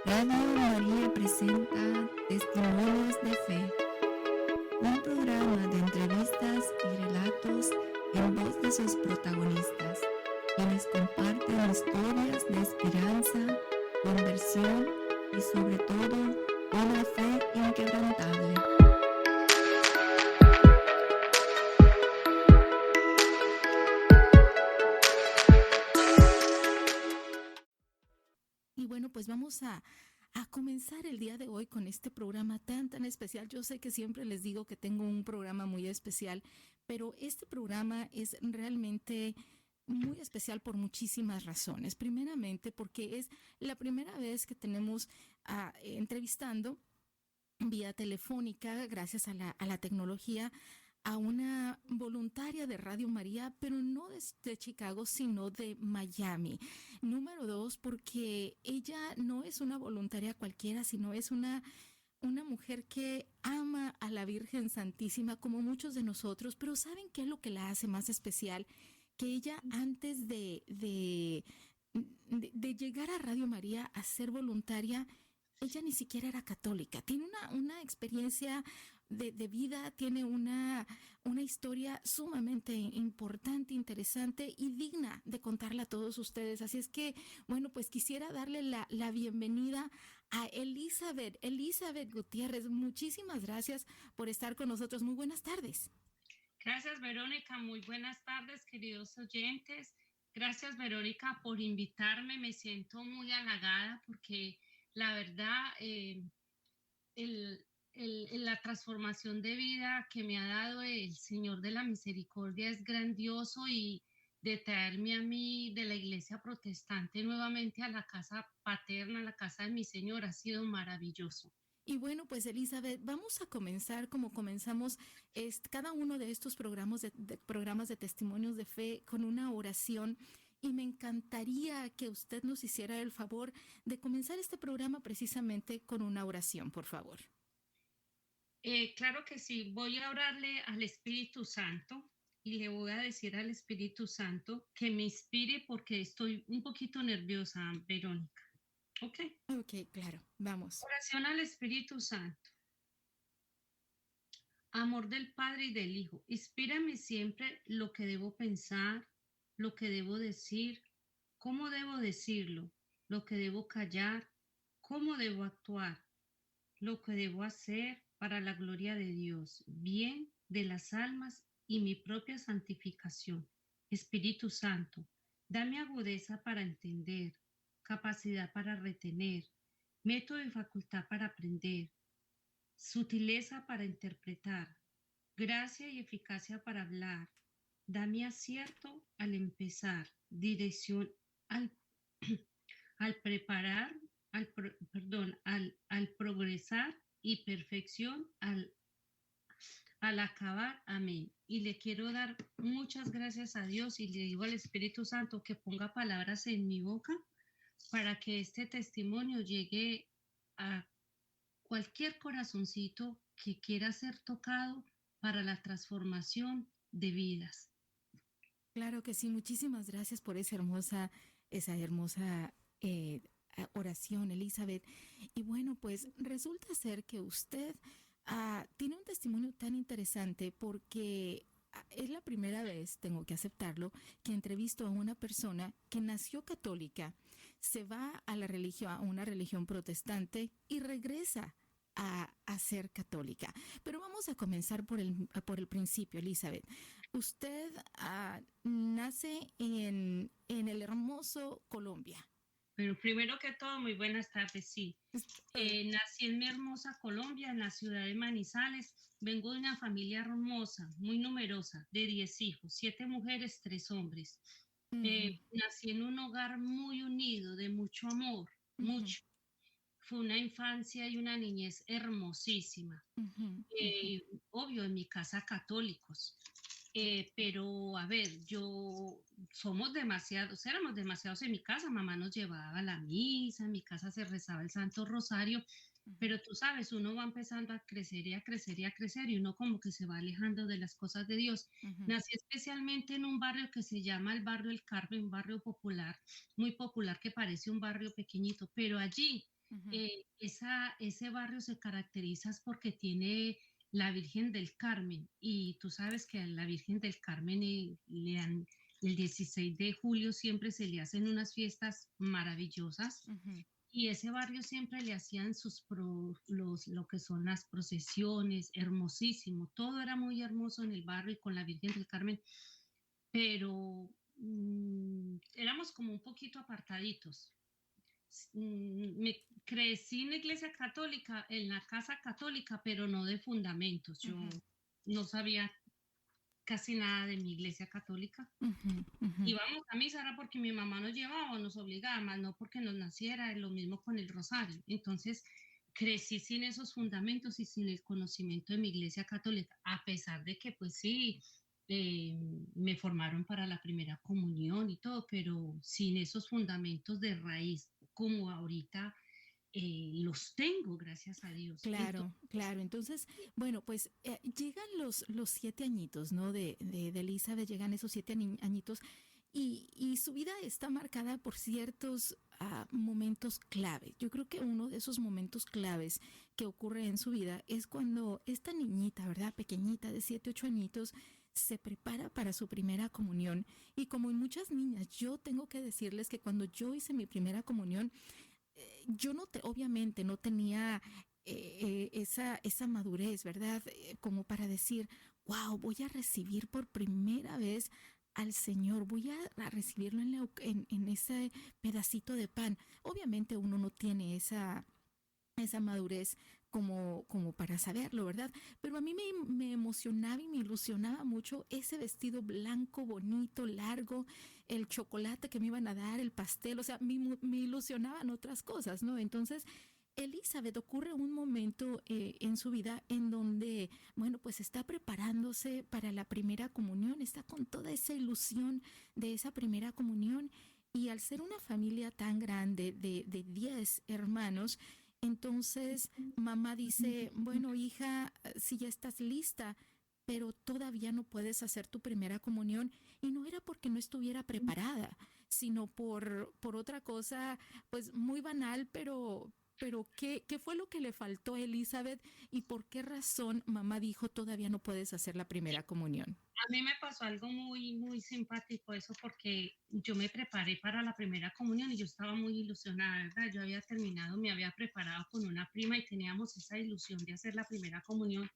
Radio María presenta Testimonios de Fe, un programa de entrevistas y relatos en voz de sus protagonistas, quienes comparten historias de esperanza, conversión y sobre todo una fe inquebrantable. Y bueno, pues vamos a comenzar el día de hoy con este programa tan especial. Yo sé que siempre les digo que tengo un programa muy especial, pero este programa es realmente muy especial por muchísimas razones. Primeramente, porque es la primera vez que tenemos entrevistando vía telefónica, gracias a la tecnología, a una voluntaria de Radio María, pero no de Chicago, sino de Miami. Número dos, porque ella no es una voluntaria cualquiera, sino es una mujer que ama a la Virgen Santísima como muchos de nosotros, pero ¿saben qué es lo que la hace más especial? Que ella antes de llegar a Radio María a ser voluntaria, ella ni siquiera era católica. Tiene una experiencia de vida, tiene una historia sumamente importante, interesante y digna de contarla a todos ustedes. Así es que, bueno, pues quisiera darle la bienvenida a Elizabeth Gutiérrez. Muchísimas gracias por estar con nosotros. Muy buenas tardes. Gracias, Verónica. Muy buenas tardes, queridos oyentes. Gracias, Verónica, por invitarme. Me siento muy halagada porque la verdad, el, la transformación de vida que me ha dado el Señor de la Misericordia es grandioso, y de traerme a mí de la iglesia protestante nuevamente a la casa paterna, a la casa de mi Señor, ha sido maravilloso. Y bueno, pues Elizabeth, vamos a comenzar como comenzamos cada uno de estos programas de testimonios de fe con una oración. Y me encantaría que usted nos hiciera el favor de comenzar este programa precisamente con una oración, por favor. Claro que sí, voy a orarle al Espíritu Santo y le voy a decir al Espíritu Santo que me inspire porque estoy un poquito nerviosa, Verónica. ¿Ok? Ok, claro, vamos. Oración al Espíritu Santo. Amor del Padre y del Hijo, inspírame siempre lo que debo pensar, lo que debo decir, cómo debo decirlo, lo que debo callar, cómo debo actuar, lo que debo hacer para la gloria de Dios, bien de las almas y mi propia santificación. Espíritu Santo, dame agudeza para entender, capacidad para retener, método y facultad para aprender, sutileza para interpretar, gracia y eficacia para hablar. Dame acierto al empezar, dirección al, al preparar, al progresar, y perfección al acabar. Amén. Y le quiero dar muchas gracias a Dios y le digo al Espíritu Santo que ponga palabras en mi boca para que este testimonio llegue a cualquier corazoncito que quiera ser tocado para la transformación de vidas. Claro que sí, muchísimas gracias por esa hermosa oración, Elizabeth. Y bueno, pues resulta ser que usted tiene un testimonio tan interesante porque es la primera vez, tengo que aceptarlo, que entrevisto a una persona que nació católica, se va a la religión, a una religión protestante y regresa a ser católica. Pero vamos a comenzar por el principio, Elizabeth. Usted nace en el hermoso Colombia. Pero primero que todo, muy buenas tardes, sí. Nací en mi hermosa Colombia, en la ciudad de Manizales. Vengo de una familia hermosa, muy numerosa, de 10 hijos, 7 mujeres, 3 hombres. Uh-huh, Nací en un hogar muy unido, de mucho amor, uh-huh, mucho. Fue una infancia y una niñez hermosísima. uh-huh, uh-huh. Obvio, en mi casa católicos. Pero a ver, éramos demasiados en mi casa. Mamá nos llevaba a la misa, en mi casa se rezaba el Santo Rosario, pero tú sabes, uno va empezando a crecer y a crecer y a crecer, y uno como que se va alejando de las cosas de Dios. Uh-huh. Nací especialmente en un barrio que se llama el barrio El Carmen, un barrio popular, muy popular, que parece un barrio pequeñito, pero allí Ujú, Ese barrio se caracteriza es porque tiene la Virgen del Carmen y tú sabes que a la Virgen del Carmen el 16 de julio siempre se le hacen unas fiestas maravillosas ujú, y ese barrio siempre le hacían lo que son las procesiones, hermosísimo, todo era muy hermoso en el barrio y con la Virgen del Carmen, pero éramos como un poquito apartaditos. Me crecí en la iglesia católica, en la casa católica, pero no de fundamentos. Yo ujú, no sabía casi nada de mi iglesia católica. ujú, ujú. Íbamos a misa era porque mi mamá nos llevaba o nos obligaba, más no porque nos naciera, lo mismo con el rosario. Entonces, crecí sin esos fundamentos y sin el conocimiento de mi iglesia católica, a pesar de que, pues sí, eh, me formaron para la primera comunión y todo, pero sin esos fundamentos de raíz, como ahorita los tengo, gracias a Dios. Claro, Entonces, claro. Entonces, bueno, pues llegan los 7 añitos, ¿no? De Elizabeth, llegan esos 7 añitos y su vida está marcada por ciertos momentos clave. Yo creo que uno de esos momentos claves que ocurre en su vida es cuando esta niñita, ¿verdad? Pequeñita de 7, 8 añitos, se prepara para su primera comunión. Y como en muchas niñas, yo tengo que decirles que cuando yo hice mi primera comunión, yo no obviamente no tenía esa madurez, ¿verdad? Como para decir, wow, voy a recibir por primera vez al Señor, voy a recibirlo en ese pedacito de pan. Obviamente uno no tiene esa madurez como para saberlo, ¿verdad? Pero a mí me emocionaba y me ilusionaba mucho ese vestido blanco, bonito, largo, el chocolate que me iban a dar, el pastel, o sea, me ilusionaban otras cosas, ¿no? Entonces, Elizabeth ocurre un momento en su vida en donde, bueno, pues está preparándose para la primera comunión, está con toda esa ilusión de esa primera comunión y al ser una familia tan grande de 10 hermanos, entonces mamá dice, bueno hija, si ya estás lista, pero todavía no puedes hacer tu primera comunión y no era porque no estuviera preparada, sino por otra cosa pues muy banal, pero ¿qué fue lo que le faltó a Elizabeth y por qué razón mamá dijo todavía no puedes hacer la primera comunión? a mí me pasó algo muy, muy simpático eso porque yo me preparé para la primera comunión y yo estaba muy ilusionada, ¿verdad? Yo había terminado, me había preparado con una prima y teníamos esa ilusión de hacer la primera comunión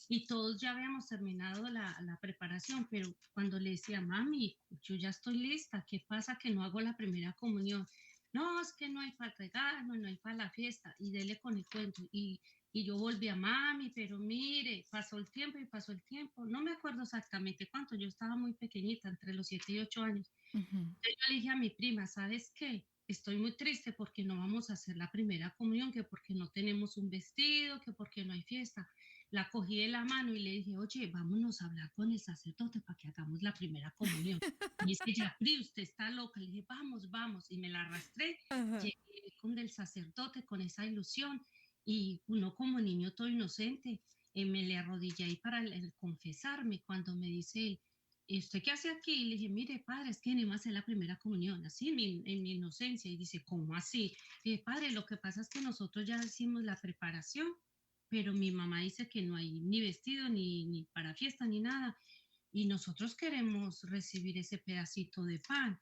y todos ya habíamos terminado la preparación, pero cuando le decía, mami, yo ya estoy lista, ¿qué pasa que no hago la primera comunión? No, es que no hay para el regalo, no hay para la fiesta, y dele con el cuento. Y yo volví a mami, pero mire, pasó el tiempo y pasó el tiempo. No me acuerdo exactamente cuánto, yo estaba muy pequeñita, entre los 7 y 8 años. Ujú. Entonces yo le dije a mi prima, ¿sabes qué? Estoy muy triste porque no vamos a hacer la primera comunión, que porque no tenemos un vestido, que porque no hay fiesta. La cogí de la mano y le dije, oye, vámonos a hablar con el sacerdote para que hagamos la primera comunión. Y dice, ya, Pri, usted está loca. Le dije, vamos, vamos. Y me la arrastré, Ajá. llegué con el sacerdote con esa ilusión y uno como niño todo inocente, me le arrodillé ahí para el confesarme cuando me dice él, ¿y usted qué hace aquí? Y le dije, mire, padre, es que venimos a hacer la primera comunión, así en mi inocencia. Y dice, ¿cómo así? Le dije, padre, lo que pasa es que nosotros ya hicimos la preparación, pero mi mamá dice que no hay ni vestido, ni para fiesta, ni nada. Y nosotros queremos recibir ese pedacito de pan.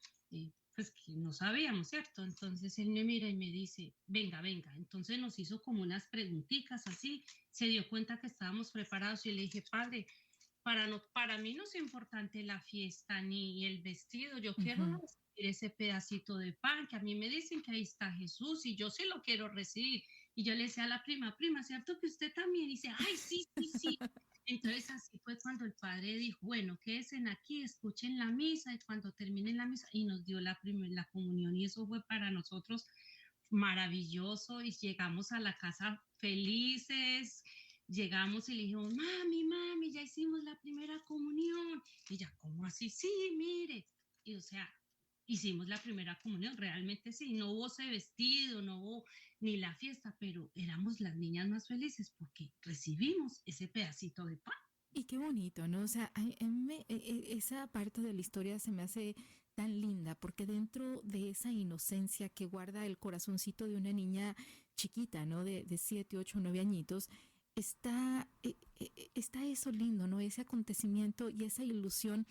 Pues que no sabíamos, ¿cierto? Entonces él me mira y me dice, venga, venga. Entonces nos hizo como unas preguntitas así, se dio cuenta que estábamos preparados y le dije, padre, para mí no es importante la fiesta ni el vestido, yo quiero Ujú. recibir ese pedacito de pan, que a mí me dicen que ahí está Jesús y yo sí lo quiero recibir. Y yo le decía a la prima, prima, ¿cierto que usted también? Y dice, ay, sí, sí, sí. Entonces así fue cuando el padre dijo, bueno, quédense aquí, escuchen la misa y cuando termine la misa y nos dio la comunión y eso fue para nosotros maravilloso y llegamos a la casa felices, llegamos y le dijimos, mami, mami, ya hicimos la primera comunión. Y ya, ¿cómo así? Sí, mire. Y o sea, hicimos la primera comunión, realmente sí, no hubo ese vestido, no hubo ni la fiesta, pero éramos las niñas más felices porque recibimos ese pedacito de pan. Y qué bonito, ¿no? O sea, esa parte de la historia se me hace tan linda porque dentro de esa inocencia que guarda el corazoncito de una niña chiquita, ¿no? De 7, 8, 9 añitos, está eso lindo, ¿no? Ese acontecimiento y esa ilusión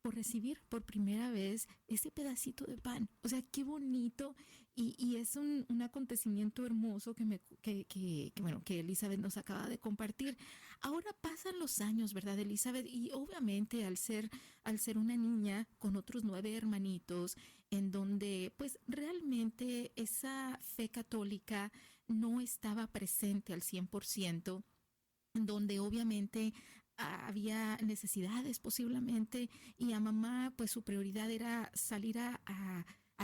por recibir por primera vez ese pedacito de pan. O sea, qué bonito y es un acontecimiento hermoso bueno, que Elizabeth nos acaba de compartir. Ahora pasan los años, ¿verdad, Elizabeth? Y obviamente al ser una niña con otros 9 hermanitos, en donde pues realmente esa fe católica no estaba presente al 100%, donde obviamente había necesidades posiblemente y a mamá pues su prioridad era salir a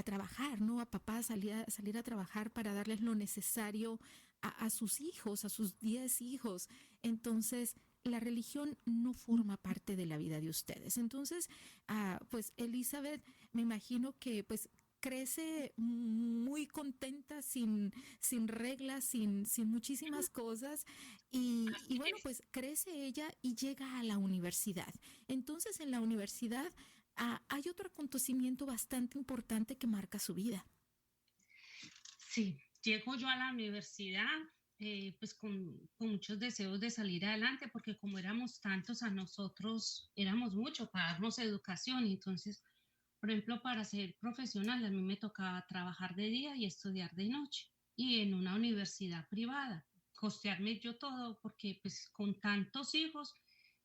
trabajar, ¿no? A papá salir a trabajar para darles lo necesario a sus hijos, a sus 10 hijos. Entonces, la religión no forma parte de la vida de ustedes. Entonces, pues Elizabeth, me imagino que pues crece muy contenta, sin reglas, sin muchísimas cosas, y bueno, pues crece ella y llega a la universidad. Entonces, en la universidad hay otro acontecimiento bastante importante que marca su vida. Sí, llego yo a la universidad pues con muchos deseos de salir adelante, porque como éramos tantos, a nosotros éramos muchos para darnos educación. Entonces, por ejemplo, para ser profesional, a mí me tocaba trabajar de día y estudiar de noche, y en una universidad privada, costearme yo todo, porque pues con tantos hijos,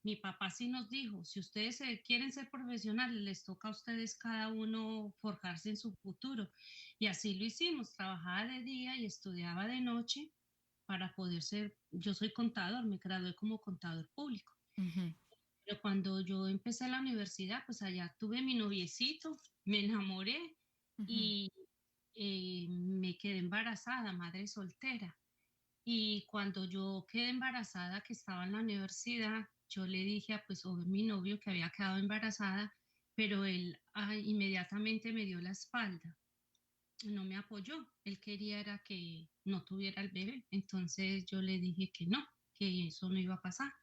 mi papá sí nos dijo, si ustedes quieren ser profesionales, les toca a ustedes cada uno forjarse en su futuro. Y así lo hicimos, trabajaba de día y estudiaba de noche para poder ser, yo soy contador, me gradué como contador público. Ujú, Pero cuando yo empecé la universidad, pues allá tuve mi noviecito, me enamoré ujú. y me quedé embarazada, madre soltera. Y cuando yo quedé embarazada, que estaba en la universidad, yo le dije a pues a mi novio que había quedado embarazada, pero él inmediatamente me dio la espalda, no me apoyó. Él quería era que no tuviera el bebé. Entonces yo le dije que no, que eso no iba a pasar.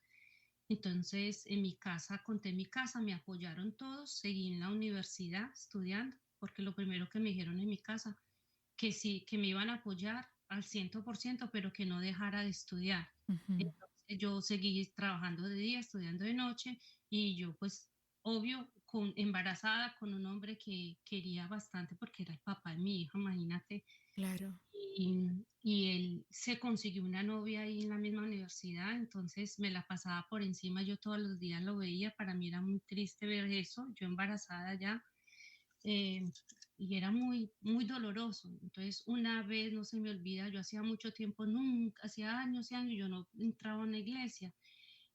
Entonces en mi casa, conté mi casa, me apoyaron todos, seguí en la universidad estudiando, porque lo primero que me dijeron en mi casa, que sí, que me iban a apoyar al 100%, pero que no dejara de estudiar. Ujú. Entonces yo seguí trabajando de día, estudiando de noche, y yo pues obvio embarazada con un hombre que quería bastante porque era el papá de mi hija, imagínate. Claro. Y él se consiguió una novia ahí en la misma universidad, entonces me la pasaba por encima, yo todos los días lo veía, para mí era muy triste ver eso, yo embarazada ya, eh, y era muy, muy doloroso. Entonces, una vez, no se me olvida, yo hacía mucho tiempo, nunca, hacía años y años, yo no entraba a una iglesia,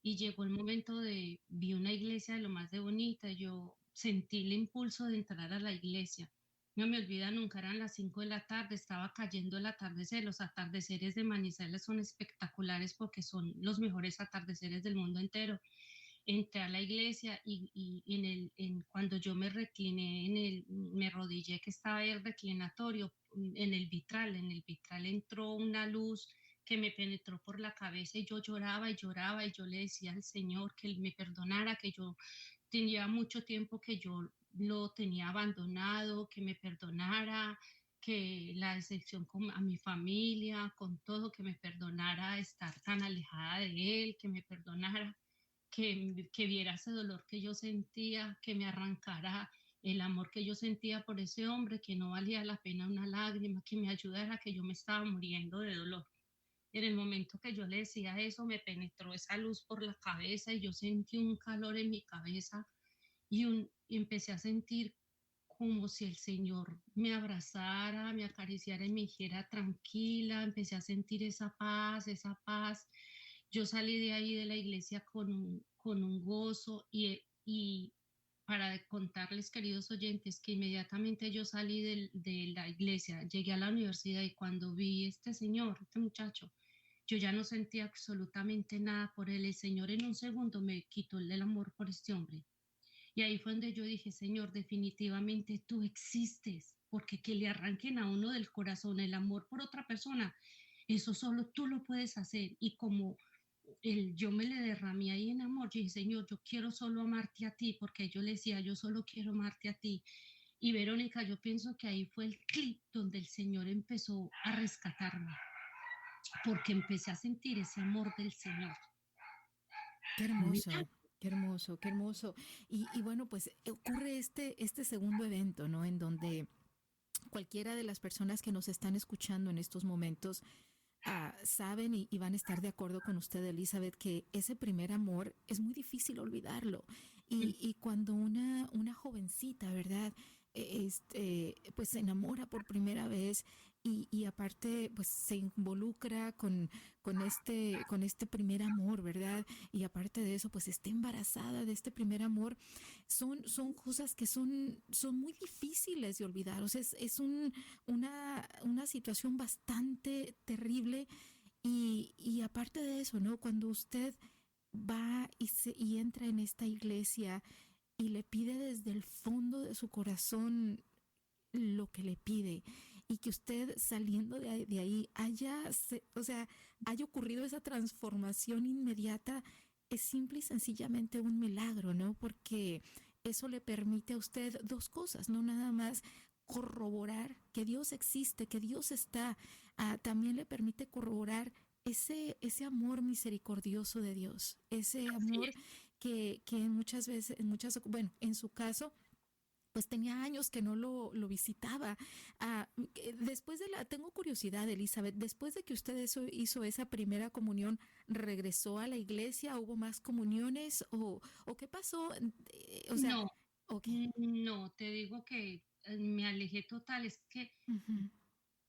y llegó el momento vi una iglesia de lo más de bonita, yo sentí el impulso de entrar a la iglesia. No me olvida nunca, eran las 5 de la tarde, estaba cayendo el atardecer. Los atardeceres de Manizales son espectaculares porque son los mejores atardeceres del mundo entero. Entré a la iglesia y cuando yo me recliné me arrodillé, que estaba el reclinatorio, en el vitral entró una luz que me penetró por la cabeza, y yo lloraba y lloraba, y yo le decía al Señor que Él me perdonara, que yo tenía mucho tiempo que yo lo tenía abandonado, que me perdonara, que la decepción a mi familia, con todo, que me perdonara estar tan alejada de Él, que me perdonara, que viera ese dolor que yo sentía, que me arrancara el amor que yo sentía por ese hombre, que no valía la pena una lágrima, que me ayudara, que yo me estaba muriendo de dolor. En el momento que yo le decía eso, me penetró esa luz por la cabeza y yo sentí un calor en mi cabeza, y empecé a sentir como si el Señor me abrazara, me acariciara y me dijera tranquila. Empecé a sentir esa paz, esa paz. Yo salí de ahí de la iglesia con un gozo, y para contarles, queridos oyentes, que inmediatamente yo salí de la iglesia, llegué a la universidad, y cuando vi este señor, este muchacho, yo ya no sentía absolutamente nada por él. El Señor en un segundo me quitó el amor por este hombre. Y ahí fue donde yo dije, Señor, definitivamente tú existes, porque que le arranquen a uno del corazón el amor por otra persona, eso solo tú lo puedes hacer. Y como yo me le derramé ahí en amor, yo dije, Señor, yo quiero solo amarte a ti, porque yo le decía, yo solo quiero amarte a ti. Y Verónica, yo pienso que ahí fue el clip donde el Señor empezó a rescatarme. porque empecé a sentir ese amor del Señor. Qué Un milagro. hermoso, qué hermoso, qué hermoso. Y bueno, pues ocurre este segundo evento, ¿no? En donde cualquiera de las personas que nos están escuchando en estos momentos saben y van a estar de acuerdo con usted, Elizabeth, que ese primer amor es muy difícil olvidarlo. Y cuando una jovencita, ¿verdad? Pues se enamora por primera vez y aparte pues se involucra con este primer amor, ¿verdad? Y aparte de eso pues está embarazada de este primer amor, son cosas que son muy difíciles de olvidar. O sea, una situación bastante terrible y aparte de eso, ¿no? Cuando usted va y entra en esta iglesia y le pide desde el fondo de su corazón lo que le pide y que usted saliendo de ahí o sea, haya ocurrido esa transformación inmediata, es simple y sencillamente un milagro, ¿no? Porque eso le permite a usted dos cosas, no nada más corroborar que Dios existe, que Dios está, también le permite corroborar ese amor misericordioso de Dios, ese Así amor es. que muchas veces, bueno, en su caso, pues tenía años que no lo visitaba. Después tengo curiosidad, Elizabeth, después de que usted hizo esa primera comunión, ¿regresó a la iglesia? ¿Hubo más comuniones? ¿O qué pasó? O sea, No, ok. no, te digo que me alejé total. Es que Ujú,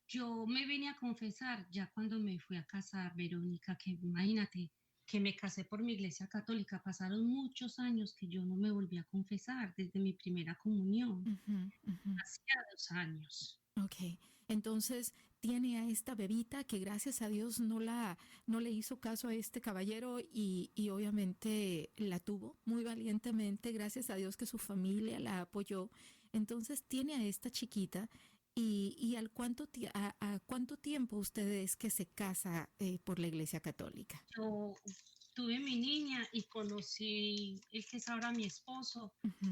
yo me vine a confesar ya cuando me fui a casar, Verónica, que imagínate que me casé por mi iglesia católica. Pasaron muchos años que yo no me volví a confesar desde mi primera comunión, ujú, ujú. hacía 2 años. Ok, entonces tiene a esta bebita que gracias a Dios no le hizo caso a este caballero y obviamente la tuvo muy valientemente, gracias a Dios que su familia la apoyó. Entonces tiene a esta chiquita y a cuánto tiempo usted es que se casa por la Iglesia Católica. Yo tuve mi niña y conocí el que es ahora mi esposo, Ujú,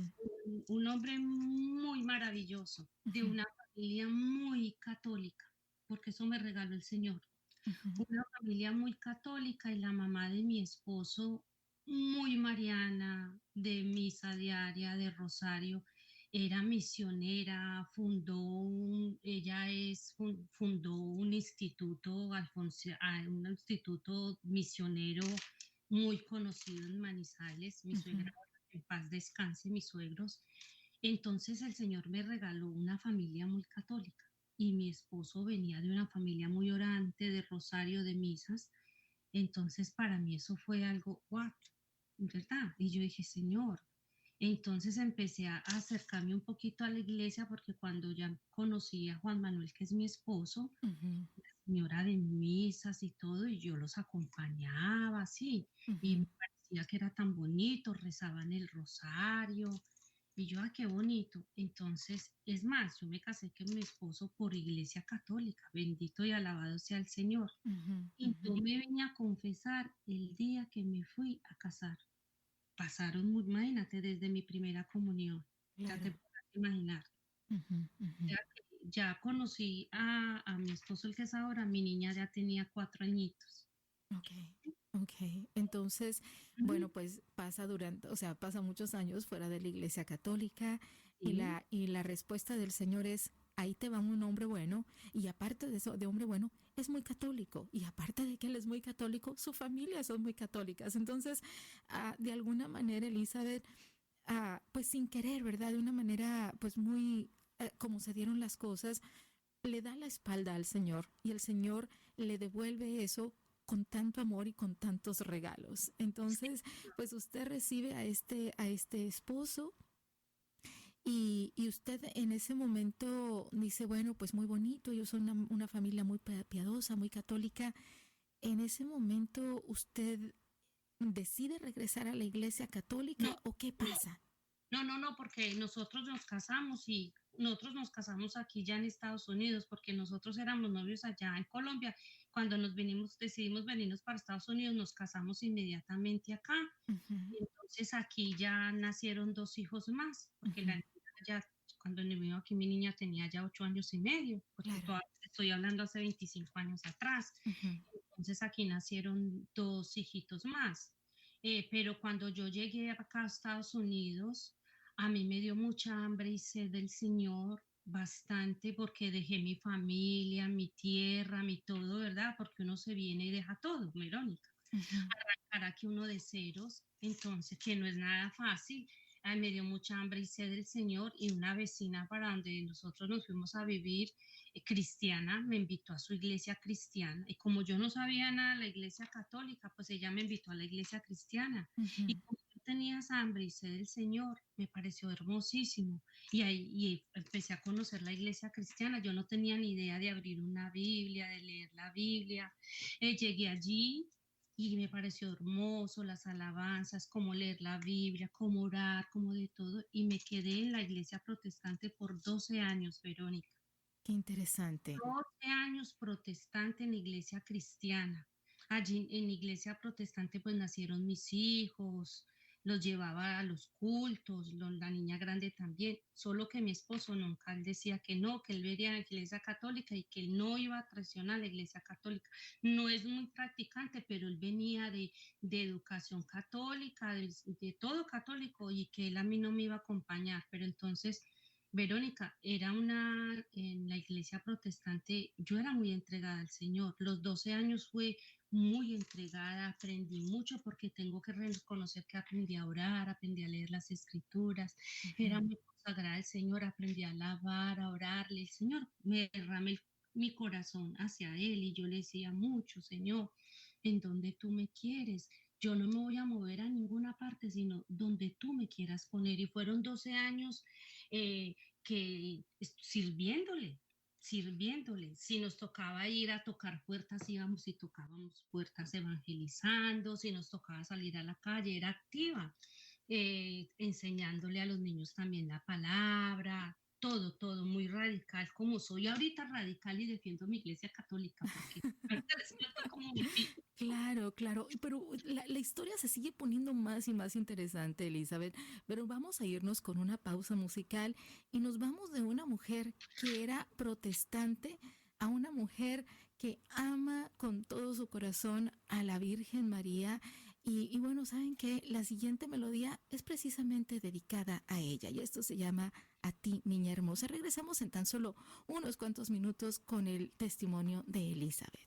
un hombre muy maravilloso, de ujú, una familia muy católica, porque eso me regaló el Señor. ujú, Una familia muy católica y la mamá de mi esposo muy mariana, de misa diaria, de rosario. Era misionera, fundó un instituto, un instituto misionero muy conocido en Manizales. Mi ujú, suegra, en paz descanse, mis suegros. Entonces el Señor me regaló una familia muy católica y mi esposo venía de una familia muy orante, de rosario, de misas. Entonces para mí eso fue algo, wow, ¿verdad? Y yo dije, Señor. Entonces empecé a acercarme un poquito a la iglesia porque cuando ya conocí a Juan Manuel, que es mi esposo, ujú, la señora de misas y todo, y yo los acompañaba, así, y me ujú, parecía que era tan bonito, rezaban el rosario, y yo, qué bonito. Entonces, es más, yo me casé con mi esposo por iglesia católica, bendito y alabado sea el Señor. ujú, Y ujú. yo me vine a confesar el día que me fui a casar. Imagínate, desde mi primera comunión, ya te Claro. podrás imaginar. Ujú, ujú. Ya conocí a mi esposo, el que es ahora, mi niña ya tenía 4 añitos. Okay, okay. Entonces, Ujú. bueno, pues o sea, pasa muchos años fuera de la Iglesia Católica Sí, y la respuesta del Señor es, ahí te va un hombre bueno y aparte de eso, de hombre bueno, es muy católico y aparte de que él es muy católico, su familia son muy católicas. Entonces, de alguna manera, Elizabeth, pues sin querer, ¿verdad? De una manera, pues muy, como se dieron las cosas, le da la espalda al Señor y el Señor le devuelve eso con tanto amor y con tantos regalos. Entonces, pues usted recibe a este esposo y usted en ese momento dice, bueno, pues muy bonito, yo soy una familia muy piadosa, muy católica. En ese momento, ¿usted decide regresar a la iglesia no, católica o qué no, pasa? no, porque nosotros nos casamos aquí ya en Estados Unidos, porque nosotros éramos novios allá en Colombia. Cuando decidimos venirnos para Estados Unidos, nos casamos inmediatamente acá. Ujú, Y entonces aquí ya nacieron 2 hijos más, porque ujú, la niña ya cuando vino aquí mi niña tenía ya 8 años y medio, porque Claro. estoy hablando hace 25 años atrás. Ujú. Entonces aquí nacieron dos hijitos más. Pero cuando yo llegué acá a Estados Unidos, a mí me dio mucha hambre y sed del Señor, bastante, porque dejé mi familia, mi tierra, mi todo, ¿verdad? Porque uno se viene y deja todo, Verónica. Ujú. Arrancar aquí uno de ceros, entonces, que no es nada fácil. Ay, me dio mucha hambre y sed del Señor, y una vecina para donde nosotros nos fuimos a vivir, cristiana, me invitó a su iglesia cristiana, y como yo no sabía nada de la iglesia católica, pues ella me invitó a la iglesia cristiana, Ujú. y como yo tenía hambre y sed del Señor, me pareció hermosísimo, y ahí empecé a conocer la iglesia cristiana. Yo no tenía ni idea de abrir una Biblia, de leer la Biblia. Llegué allí y me pareció hermoso, las alabanzas, cómo leer la Biblia, cómo orar, cómo de todo, y me quedé en la iglesia protestante por 12 años, Verónica. Qué interesante. 12 años protestante en iglesia cristiana. Allí en iglesia protestante pues nacieron mis hijos, los llevaba a los cultos, la niña grande también, solo que mi esposo nunca, él decía que no, que él vería la iglesia católica y que él no iba a traicionar la iglesia católica. No es muy practicante, pero él venía de educación católica, de todo católico, y que él a mí no me iba a acompañar, pero entonces Verónica, en la iglesia protestante, yo era muy entregada al Señor. Los 12 años fue muy entregada, aprendí mucho porque tengo que reconocer que aprendí a orar, aprendí a leer las escrituras, era Ujú. muy consagrada al Señor, aprendí a alabar, a orarle. El Señor me derramé mi corazón hacia Él y yo le decía mucho, Señor, en donde tú me quieres. Yo no me voy a mover a ninguna parte, sino donde tú me quieras poner. Y fueron 12 años eh, sirviéndole, sirviéndole. Si nos tocaba ir a tocar puertas, íbamos y tocábamos puertas evangelizando. Si nos tocaba salir a la calle, era activa, enseñándole a los niños también la palabra, todo, todo muy radical, como soy ahorita radical y defiendo mi iglesia católica, porque antes no fue como mi pico. Claro, claro, pero la historia se sigue poniendo más y más interesante, Elizabeth, pero vamos a irnos con una pausa musical y nos vamos de una mujer que era protestante a una mujer que ama con todo su corazón a la Virgen María. Y bueno, ¿saben qué? La siguiente melodía es precisamente dedicada a ella y esto se llama A ti, niña hermosa. Regresamos en tan solo unos cuantos minutos con el testimonio de Elizabeth.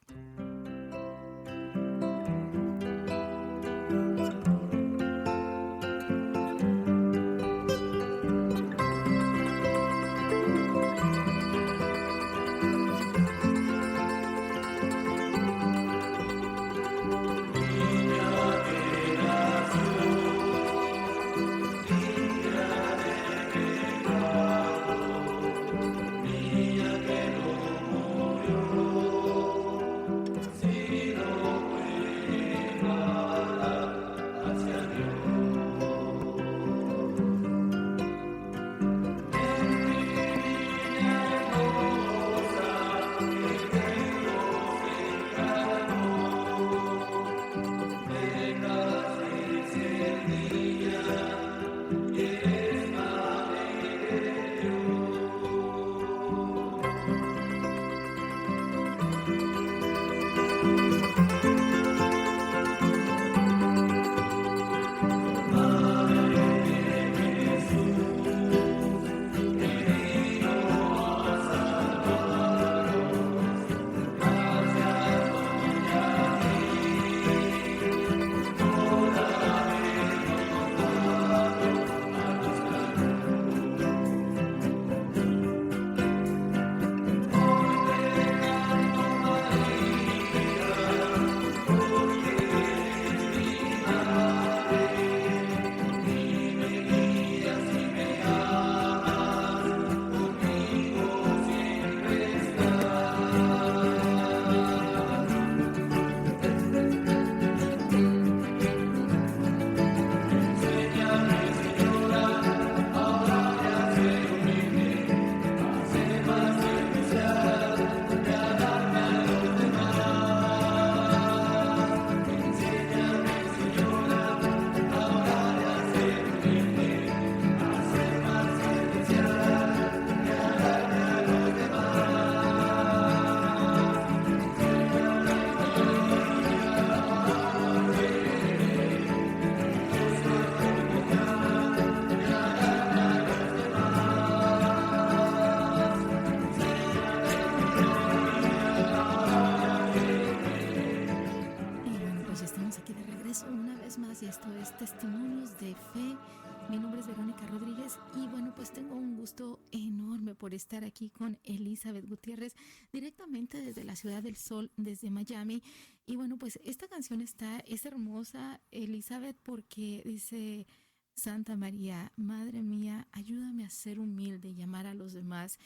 estar aquí con Elizabeth Gutiérrez directamente desde la Ciudad del Sol, desde Miami. Y bueno, pues esta canción es hermosa, Elizabeth, porque dice: Santa María, Madre mía, ayúdame a ser humilde y amar a los demás.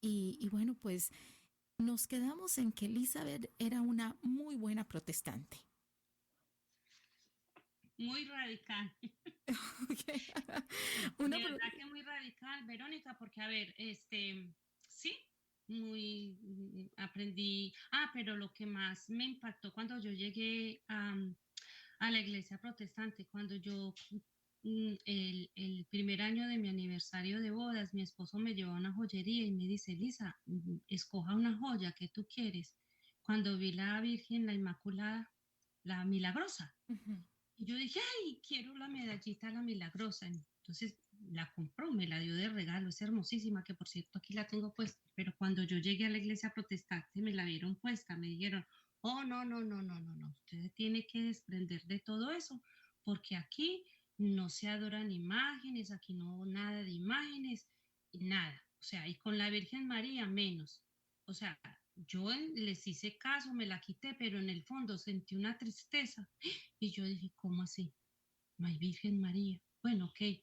Y bueno, pues nos quedamos en que Elizabeth era una muy buena protestante. Muy radical. Okay. De Una pro- verdad que muy radical, Verónica, porque a ver, sí, muy aprendí. Pero lo que más me impactó cuando yo llegué a la iglesia protestante, cuando yo el primer año de mi aniversario de bodas, mi esposo me llevó a una joyería y me dice: Lisa, escoja una joya que tú quieres. Cuando vi la Virgen, la Inmaculada, la Milagrosa, Ujú, y yo dije: ay, quiero la medallita, la Milagrosa. Entonces la compró, me la dio de regalo, es hermosísima, que por cierto aquí la tengo puesta, pero cuando yo llegué a la iglesia protestante me la vieron puesta, me dijeron: oh, no, no, no, no, no, no, usted tiene que desprender de todo eso, porque aquí no se adoran imágenes, aquí no nada de imágenes, nada, o sea, y con la Virgen María menos, o sea, yo les hice caso, me la quité, pero en el fondo sentí una tristeza y yo dije: ¿cómo así? No hay Virgen María. Bueno, ok,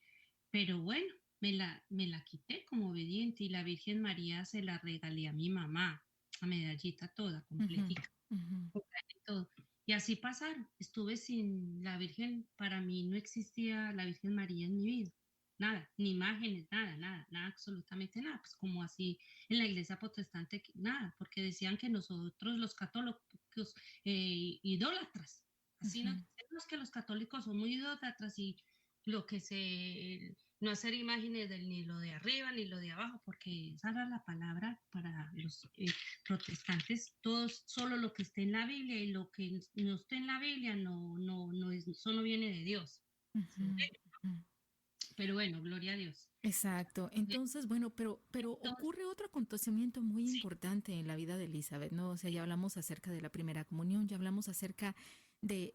pero bueno, me la quité como obediente y la Virgen María se la regalé a mi mamá, a medallita toda, ujú, completica, ujú, comprarle todo. Y así pasaron. Estuve sin la Virgen, para mí no existía la Virgen María en mi vida. Nada, ni imágenes, nada, nada, nada, absolutamente nada. Pues como así en la iglesia protestante, nada, porque decían que nosotros los católicos, idólatras, así nos ujú. dicen: "No, es que los católicos son muy idólatras y lo que no hacer imágenes del, ni lo de arriba ni lo de abajo", porque esa era la palabra para los protestantes, todos, solo lo que esté en la Biblia, y lo que no esté en la Biblia no es, eso no viene de Dios. Ujú, ujú. Pero bueno, gloria a Dios. Exacto. Entonces, bueno, pero Entonces, ocurre otro acontecimiento muy sí, importante en la vida de Elizabeth, ¿no? O sea, ya sí, hablamos acerca de la primera comunión, ya hablamos acerca de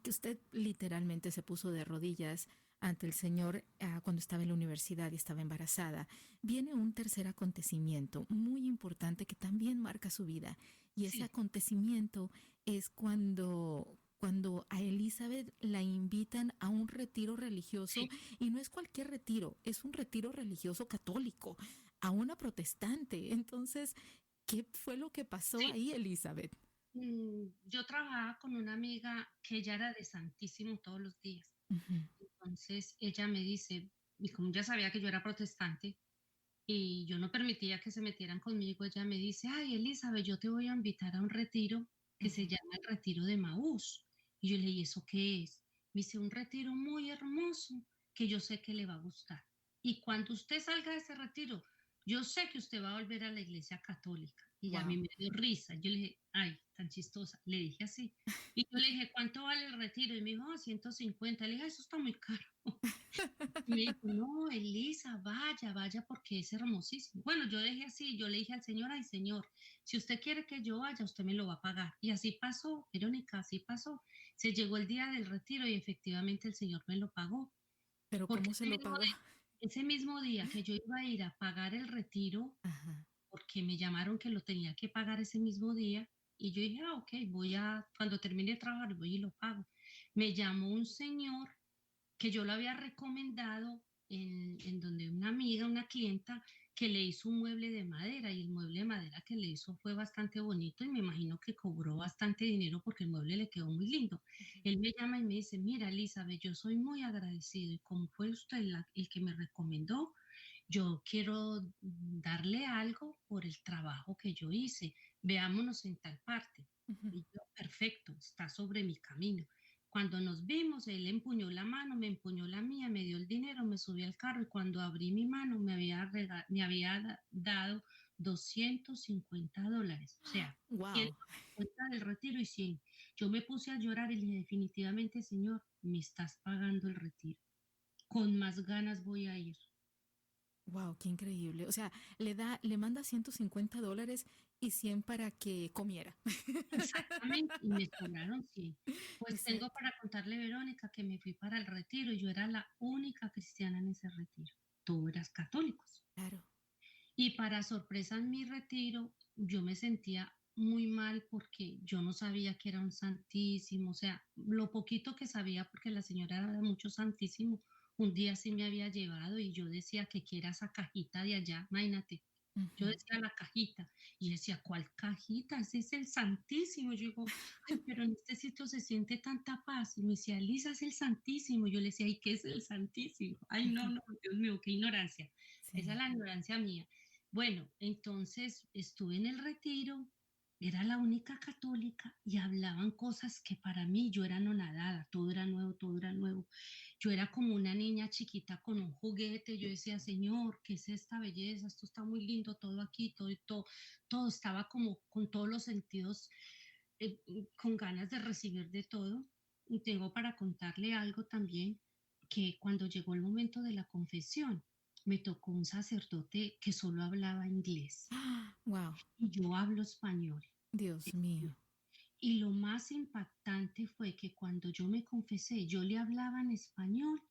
que usted literalmente se puso de rodillas ante el Señor cuando estaba en la universidad y estaba embarazada. Viene un tercer acontecimiento muy importante que también marca su vida. Y ese sí, acontecimiento es cuando a Elizabeth la invitan a un retiro religioso, sí, y no es cualquier retiro, es un retiro religioso católico, a una protestante. Entonces, ¿qué fue lo que pasó sí. ahí, Elizabeth? Yo trabajaba con una amiga que ella era de Santísimo todos los días. Ujú, Entonces ella me dice, y como ya sabía que yo era protestante y yo no permitía que se metieran conmigo, ella me dice: ay, Elizabeth, yo te voy a invitar a un retiro que se ujú. llama el Retiro de Maús. Y yo le dije: ¿eso qué es? Me dice: un retiro muy hermoso que yo sé que le va a gustar. Y cuando usted salga de ese retiro, yo sé que usted va a volver a la iglesia católica. Y ya a mí Wow. me dio risa. Yo le dije: ay, tan chistosa. Le dije así. Y yo le dije: ¿cuánto vale el retiro? Y me dijo: 150. Le dije: eso está muy caro. Y me dijo: no, Elisa, vaya, vaya, porque es hermosísimo. Bueno, yo dije así, yo le dije al Señor: ay, Señor, si usted quiere que yo vaya, usted me lo va a pagar. Y así pasó, Verónica, así pasó. Se llegó el día del retiro y efectivamente el Señor me lo pagó, Pero porque ¿cómo se lo pagó? ese mismo día que yo iba a ir a pagar el retiro, Ajá. porque me llamaron que lo tenía que pagar ese mismo día, y yo dije: ok, cuando termine de trabajar, voy y lo pago. Me llamó un señor que yo lo había recomendado en donde una amiga, una clienta, que le hizo un mueble de madera, y el mueble de madera que le hizo fue bastante bonito y me imagino que cobró bastante dinero porque el mueble le quedó muy lindo. Ujú. Él me llama y me dice: mira, Elizabeth, yo soy muy agradecido y como fue usted el que me recomendó, yo quiero darle algo por el trabajo que yo hice. Veámonos en tal parte. Ujú. Y yo: perfecto, está sobre mi camino. Cuando nos vimos, él empuñó la mano, me empuñó la mía, me dio el dinero, me subí al carro y cuando abrí mi mano me había dado $250. O sea, Wow. 150 del retiro y 100. Yo me puse a llorar y le dije: definitivamente, Señor, me estás pagando el retiro. Con más ganas voy a ir. Wow, qué increíble. O sea, le manda $150 y 100 para que comiera. Exactamente, y me sobraron 100. Pues tengo Exacto. para contarle, Verónica, que me fui para el retiro y yo era la única cristiana en ese retiro. Tú eras católicos. Claro. Y para sorpresa en mi retiro, yo me sentía muy mal porque yo no sabía que era un santísimo, o sea, lo poquito que sabía, porque la señora era de mucho santísimo, un día sí me había llevado y yo decía que era esa cajita de allá, imagínate. Yo Ujú. decía la cajita y decía, ¿cuál cajita? Ese es el Santísimo. Yo digo, ay, pero en este sitio se siente tanta paz. Y me decía, Lisa, es el Santísimo. Yo le decía, ¿y qué es el Santísimo? Ay, no, Ujú. no, Dios mío, qué ignorancia. Esa es Sí. la ignorancia mía. Bueno, entonces estuve en el retiro, era la única católica y hablaban cosas que para mí yo era anonadada, todo era nuevo, todo era nuevo. Yo era como una niña chiquita con un juguete, yo decía, Señor, ¿qué es esta belleza? Esto está muy lindo, todo aquí, todo estaba como con todos los sentidos, con ganas de recibir de todo. Y tengo para contarle algo también, que cuando llegó el momento de la confesión, me tocó un sacerdote que solo hablaba inglés Wow, y yo hablo español. Dios mío. Y lo más impactante fue que cuando yo me confesé, yo le hablaba en español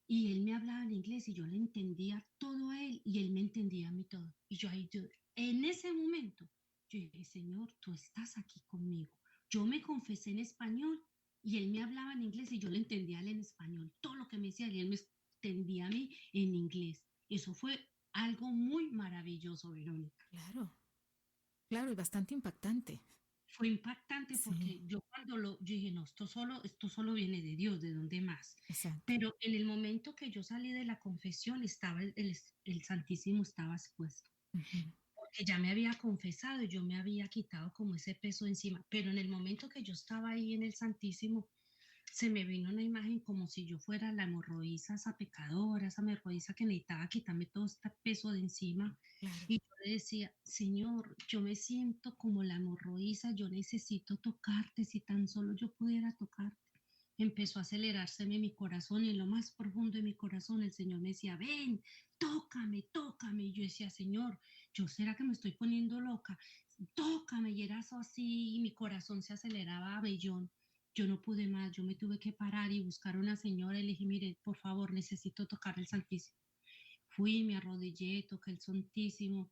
y él me hablaba en inglés y yo le entendía todo a él y él me entendía a mí todo. Y en ese momento, yo dije, Señor, tú estás aquí conmigo. Yo me confesé en español y él me hablaba en inglés y yo le entendía a él en español. Todo lo que me decía y él me entendía a mí en inglés. Eso fue algo muy maravilloso, Verónica. Claro, claro, y bastante impactante. Fue impactante Sí, porque yo dije, no, esto solo viene de Dios, ¿de dónde más? exacto. Pero en el momento que yo salí de la confesión, estaba el Santísimo estaba expuesto, Ujú. porque ya me había confesado y yo me había quitado como ese peso encima, pero en el momento que yo estaba ahí en el Santísimo, se me vino una imagen como si yo fuera la hemorroísa, esa pecadora, esa hemorroísa que necesitaba quitarme todo este peso de encima. Claro. Y yo le decía, Señor, yo me siento como la hemorroísa, yo necesito tocarte, si tan solo yo pudiera tocarte. Empezó a acelerárseme mi corazón y en lo más profundo de mi corazón el Señor me decía, ven, tócame, tócame. Y yo decía, Señor, ¿yo será que me estoy poniendo loca? Tócame. Y era eso así, y mi corazón se aceleraba a bellón. Yo no pude más, yo me tuve que parar y buscar a una señora y le dije, mire, por favor, necesito tocar el Santísimo. Fui, me arrodillé, toqué el Santísimo,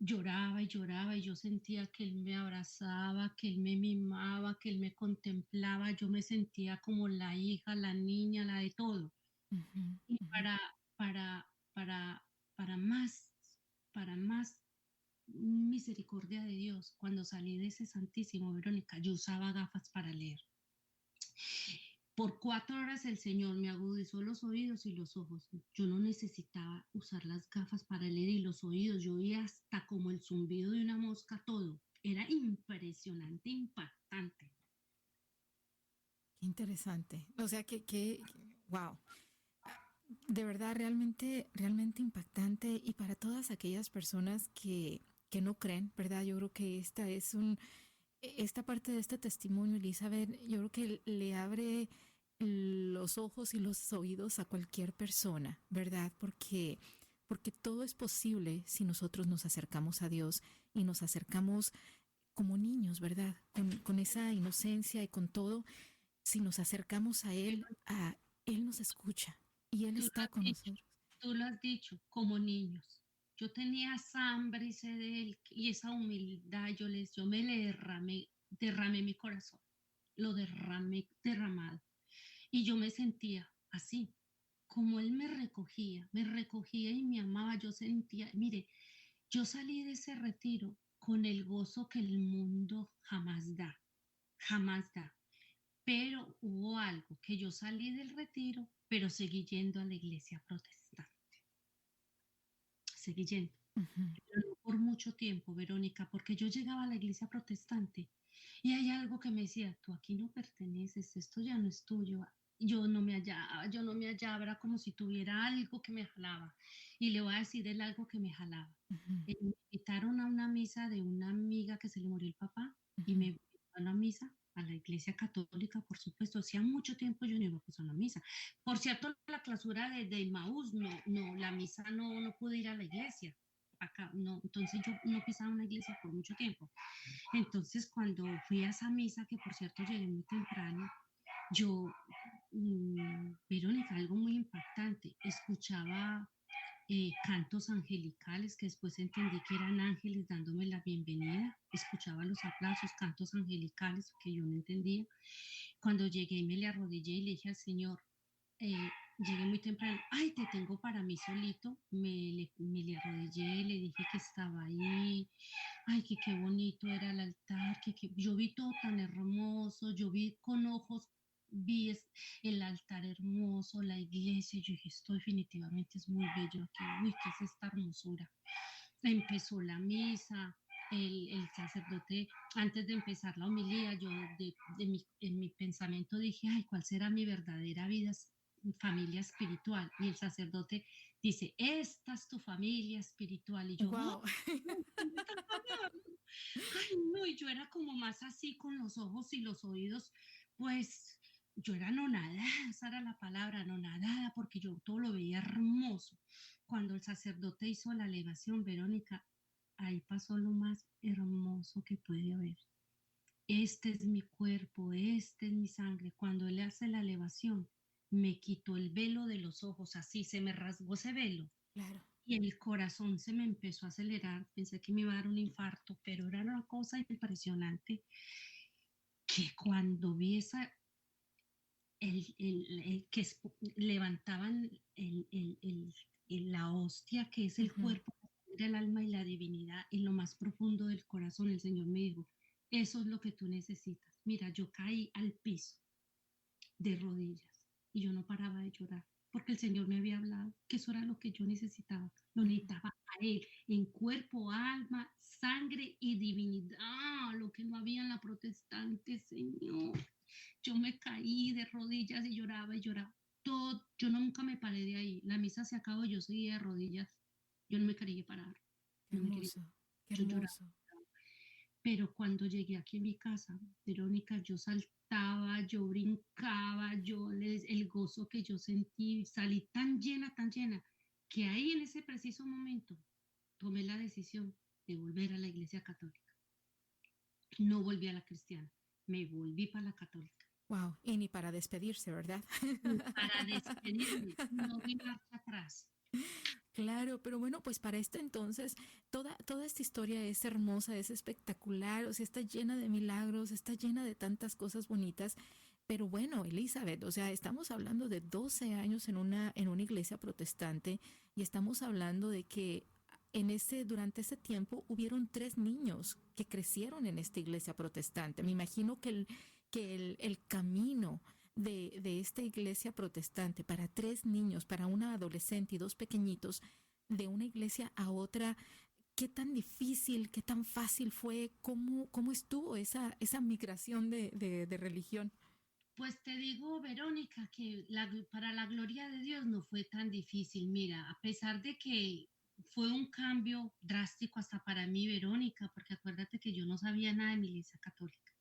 lloraba y yo sentía que él me abrazaba, que él me mimaba, que él me contemplaba, yo me sentía como la hija, la niña, la de todo. Ujú, Y ujú. para, para, para más, para más misericordia de Dios, cuando salí de ese Santísimo, Verónica, yo usaba gafas para leer. Por 4 horas el Señor me agudizó los oídos y los ojos. Yo no necesitaba usar las gafas para leer y los oídos. Yo oía hasta como el zumbido de una mosca, todo. Era impresionante, impactante. Qué interesante. O sea wow. De verdad, realmente, realmente impactante. Y para todas aquellas personas que no creen, ¿verdad? Yo creo que esta parte de este testimonio, Elizabeth, yo creo que le abre los ojos y los oídos a cualquier persona, ¿verdad? Porque todo es posible si nosotros nos acercamos a Dios y nos acercamos como niños, ¿verdad? Con esa inocencia y con todo, si nos acercamos a Él nos escucha y Él Tú lo está has con dicho, nosotros. tú lo has dicho, como niños. Yo tenía esa hambre y sed de él y esa humildad, yo me le derramé mi corazón, lo derramé, derramado. Y yo me sentía así, como él me recogía y me amaba, yo sentía, mire, yo salí de ese retiro con el gozo que el mundo jamás da. Pero hubo algo, que yo salí del retiro, pero seguí yendo a la iglesia protestante, seguí yendo, Ujú, pero no por mucho tiempo, Verónica, porque yo llegaba a la iglesia protestante y hay algo que me decía, tú aquí no perteneces, esto ya no es tuyo. Yo no me hallaba, era como si tuviera algo que me jalaba. Y le voy a decir el algo que me jalaba. ujú, Me invitaron a una misa de una amiga que se le murió el papá y ujú, me invitó a la misa, a la iglesia católica, por supuesto. Hacía mucho tiempo yo no iba pues, a una misa. Por cierto, la clausura de Maús, la misa no pude ir a la iglesia. Acá, no, entonces yo no pisaba una iglesia por mucho tiempo. Entonces, cuando fui a esa misa, que por cierto llegué muy temprano, yo, Verónica, algo muy impactante, escuchaba cantos angelicales que después entendí que eran ángeles dándome la bienvenida, escuchaba los aplausos, cantos angelicales que yo no entendía. Cuando llegué me le arrodillé y le dije al Señor, llegué muy temprano, ay, te tengo para mí solito, me le arrodillé, le dije que estaba ahí, ay, que qué bonito era el altar, yo vi todo tan hermoso, yo vi con ojos, vi el altar hermoso, la iglesia, yo dije, esto definitivamente es muy bello aquí, uy, ¿qué es esta hermosura? Empezó la misa, el sacerdote, antes de empezar la homilía, yo en mi pensamiento dije, ay, ¿cuál será mi verdadera vida, familia espiritual? Y el sacerdote dice, esta es tu familia espiritual. Y yo, oh, Wow. ¿qué me estás hablando? Ay, no, y yo era como más así con los ojos y los oídos, pues yo era nonada, esa era la palabra, nonada, porque yo todo lo veía hermoso. Cuando el sacerdote hizo la elevación, Verónica, ahí pasó lo más hermoso que puede haber. Este es mi cuerpo, este es mi sangre. Cuando él hace la elevación, me quitó el velo de los ojos, así se me rasgó ese velo Claro. y el corazón se me empezó a acelerar. Pensé que me iba a dar un infarto, pero era una cosa impresionante que cuando vi que levantaban la hostia, que es el Ujú. cuerpo, el alma y la divinidad, en lo más profundo del corazón, el Señor me dijo, eso es lo que tú necesitas. Mira, yo caí al piso de rodillas y yo no paraba de llorar porque el Señor me había hablado que eso era lo que yo necesitaba. Lo Ujú. necesitaba a Él en cuerpo, alma, sangre y divinidad, lo que no había en la protestante, Señor. Yo me caí de rodillas y lloraba y lloraba. Todo, yo nunca me paré de ahí. La misa se acabó, yo seguía de rodillas. Yo no me quería parar. Qué No me quería. hermoso, qué Yo lloraba. hermoso. Pero cuando llegué aquí a mi casa, Verónica, yo saltaba, yo brincaba, el gozo que yo sentí, salí tan llena, que ahí en ese preciso momento tomé la decisión de volver a la iglesia católica. No volví a la cristiana, me volví para la católica. Wow. Y ni para despedirse, ¿verdad? Y para despedirme, no vi marcha atrás. Claro, pero bueno, pues para esto entonces, toda esta historia es hermosa, es espectacular, o sea, está llena de milagros, está llena de tantas cosas bonitas. Pero bueno, Elizabeth, o sea, estamos hablando de 12 años en una iglesia protestante y estamos hablando de que durante ese tiempo hubieron 3 niños que crecieron en esta iglesia protestante. Me imagino el camino de esta iglesia protestante para 3 niños, para una adolescente y 2 pequeñitos, de una iglesia a otra, qué tan difícil, qué tan fácil fue, cómo estuvo esa migración de religión. Pues te digo, Verónica, que para la gloria de Dios no fue tan difícil. Mira, a pesar de que fue un cambio drástico hasta para mí, Verónica, porque acuérdate que yo no sabía nada de mi iglesia católica,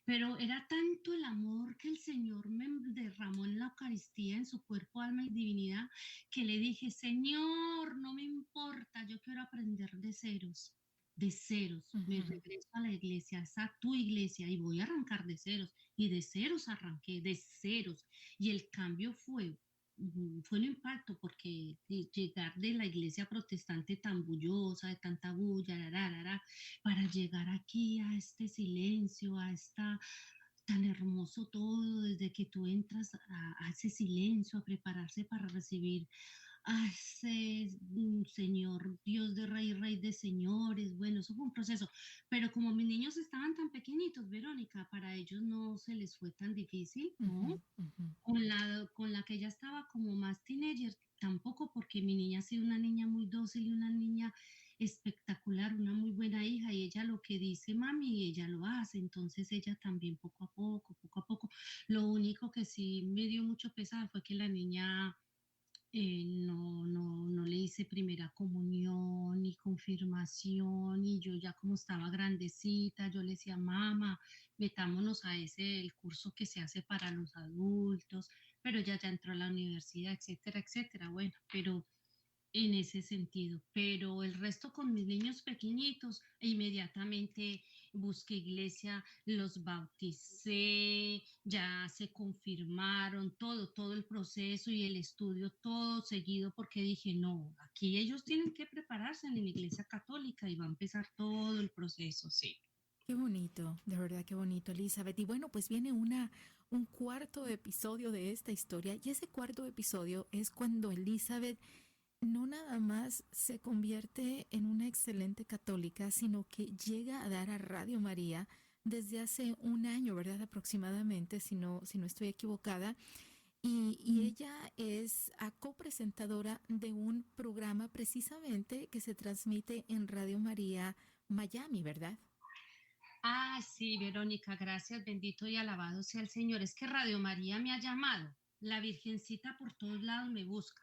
pero era tanto el amor que el Señor me derramó en la Eucaristía, en su cuerpo, alma y divinidad, que le dije, Señor, no me importa, yo quiero aprender de ceros. De ceros, me Ujú. regreso a la iglesia, a tu iglesia, y voy a arrancar de ceros. Y de ceros arranqué, de ceros. Y el cambio fue un impacto porque llegar de la iglesia protestante tan bullosa, de tanta bulla, para llegar aquí a este silencio, a esta tan hermoso todo, desde que tú entras a ese silencio, a prepararse para recibir a ese Señor, Dios de Rey, Rey de Señores. Bueno, eso fue un proceso, pero como mis niños estaban tan pequeñitos, Verónica, para ellos no se les fue tan difícil, Ujú. ¿no? Ujú. Con la que ella estaba como más teenager, tampoco, porque mi niña ha sido una niña muy dócil y una niña espectacular, una muy buena hija, y ella lo que dice mami, ella lo hace, entonces ella también poco a poco, poco a poco. Lo único que sí me dio mucho pesar fue que la niña no le hice primera comunión ni confirmación, y yo ya como estaba grandecita, yo le decía, mamá, metámonos a el curso que se hace para los adultos, pero ya entró a la universidad, etcétera, etcétera. Bueno, pero en ese sentido, pero el resto con mis niños pequeñitos, inmediatamente busqué iglesia, los bauticé, ya se confirmaron, todo el proceso y el estudio, todo seguido, porque dije, no, aquí ellos tienen que prepararse en la iglesia católica y va a empezar todo el proceso, sí. Qué bonito, de verdad, qué bonito, Elizabeth. Y bueno, pues viene un cuarto episodio de esta historia y ese cuarto episodio es cuando Elizabeth no nada más se convierte en una excelente católica, sino que llega a dar a Radio María desde hace un año, ¿verdad? Aproximadamente, si no estoy equivocada. Y ella es copresentadora de un programa precisamente que se transmite en Radio María Miami, ¿verdad? Ah, sí, Verónica, gracias, bendito y alabado sea el Señor. Es que Radio María me ha llamado, la Virgencita por todos lados me busca.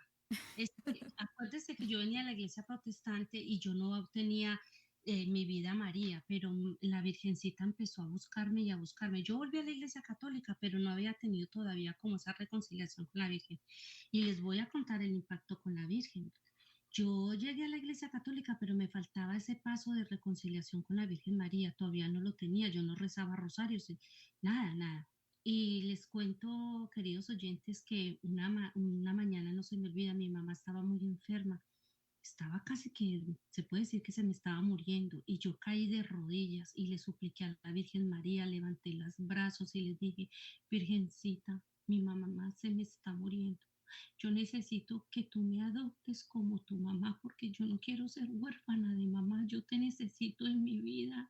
Acuérdese que yo venía a la iglesia protestante y yo no tenía mi vida María, pero la Virgencita empezó a buscarme y a buscarme. Yo volví a la iglesia católica, pero no había tenido todavía como esa reconciliación con la Virgen. Y les voy a contar el impacto con la Virgen. Yo llegué a la iglesia católica, pero me faltaba ese paso de reconciliación con la Virgen María. Todavía no lo tenía, yo no rezaba rosarios, nada, nada. Y les cuento, queridos oyentes, que una mañana, no se me olvida, mi mamá estaba muy enferma. Estaba casi que, se puede decir que se me estaba muriendo. Y yo caí de rodillas y le supliqué a la Virgen María, levanté los brazos y le dije, Virgencita, mi mamá se me está muriendo. Yo necesito que tú me adoptes como tu mamá porque yo no quiero ser huérfana de mamá. Yo te necesito en mi vida,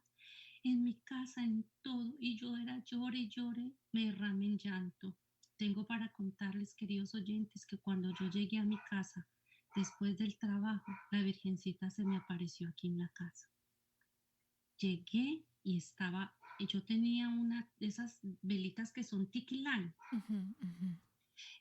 en mi casa, en todo. Y yo era llore y llore, me derramé en llanto. Tengo para contarles, queridos oyentes, que cuando yo llegué a mi casa, después del trabajo, la Virgencita se me apareció aquí en la casa. Llegué y yo tenía una de esas velitas que son tiquilán, Ujú, ujú.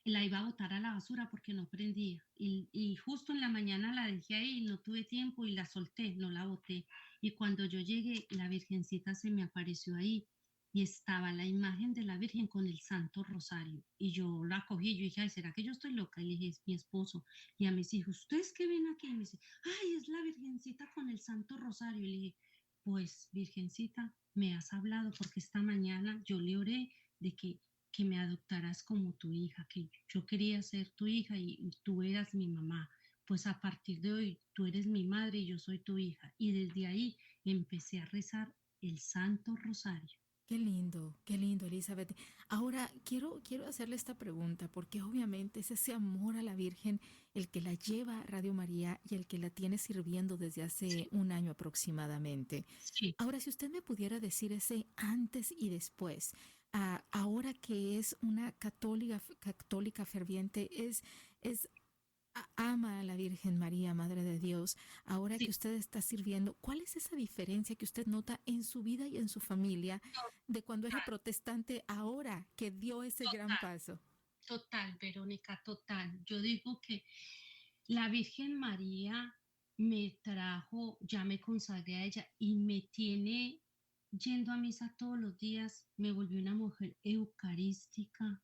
la iba a botar a la basura porque no prendía. Y justo en la mañana la dejé ahí, no tuve tiempo y la solté, no la boté. Y cuando yo llegué, la Virgencita se me apareció ahí y estaba la imagen de la Virgen con el Santo Rosario. Y yo la cogí, yo dije, ay, ¿será que yo estoy loca? Y le dije, es mi esposo. Y a mis hijos, ¿ustedes qué ven aquí? Y me dice, ay, es la Virgencita con el Santo Rosario. Y le dije, pues, Virgencita, me has hablado porque esta mañana yo le oré de que me adoptaras como tu hija, que yo quería ser tu hija y tú eras mi mamá. Pues a partir de hoy tú eres mi madre y yo soy tu hija. Y desde ahí empecé a rezar el Santo Rosario. Qué lindo, Elizabeth. Ahora quiero hacerle esta pregunta, porque obviamente es ese amor a la Virgen el que la lleva a Radio María y el que la tiene sirviendo desde hace Sí, un año aproximadamente. sí. Ahora, si usted me pudiera decir ese antes y después, ahora que es una católica ferviente, es ama a la Virgen María, Madre de Dios, ahora que Sí, usted está sirviendo, ¿cuál es esa diferencia que usted nota en su vida y en su familia de cuando era total, protestante ahora que dio ese gran total, paso? total, Verónica, total. Yo digo que la Virgen María me trajo, ya me consagré a ella y me tiene yendo a misa todos los días, me volví una mujer eucarística,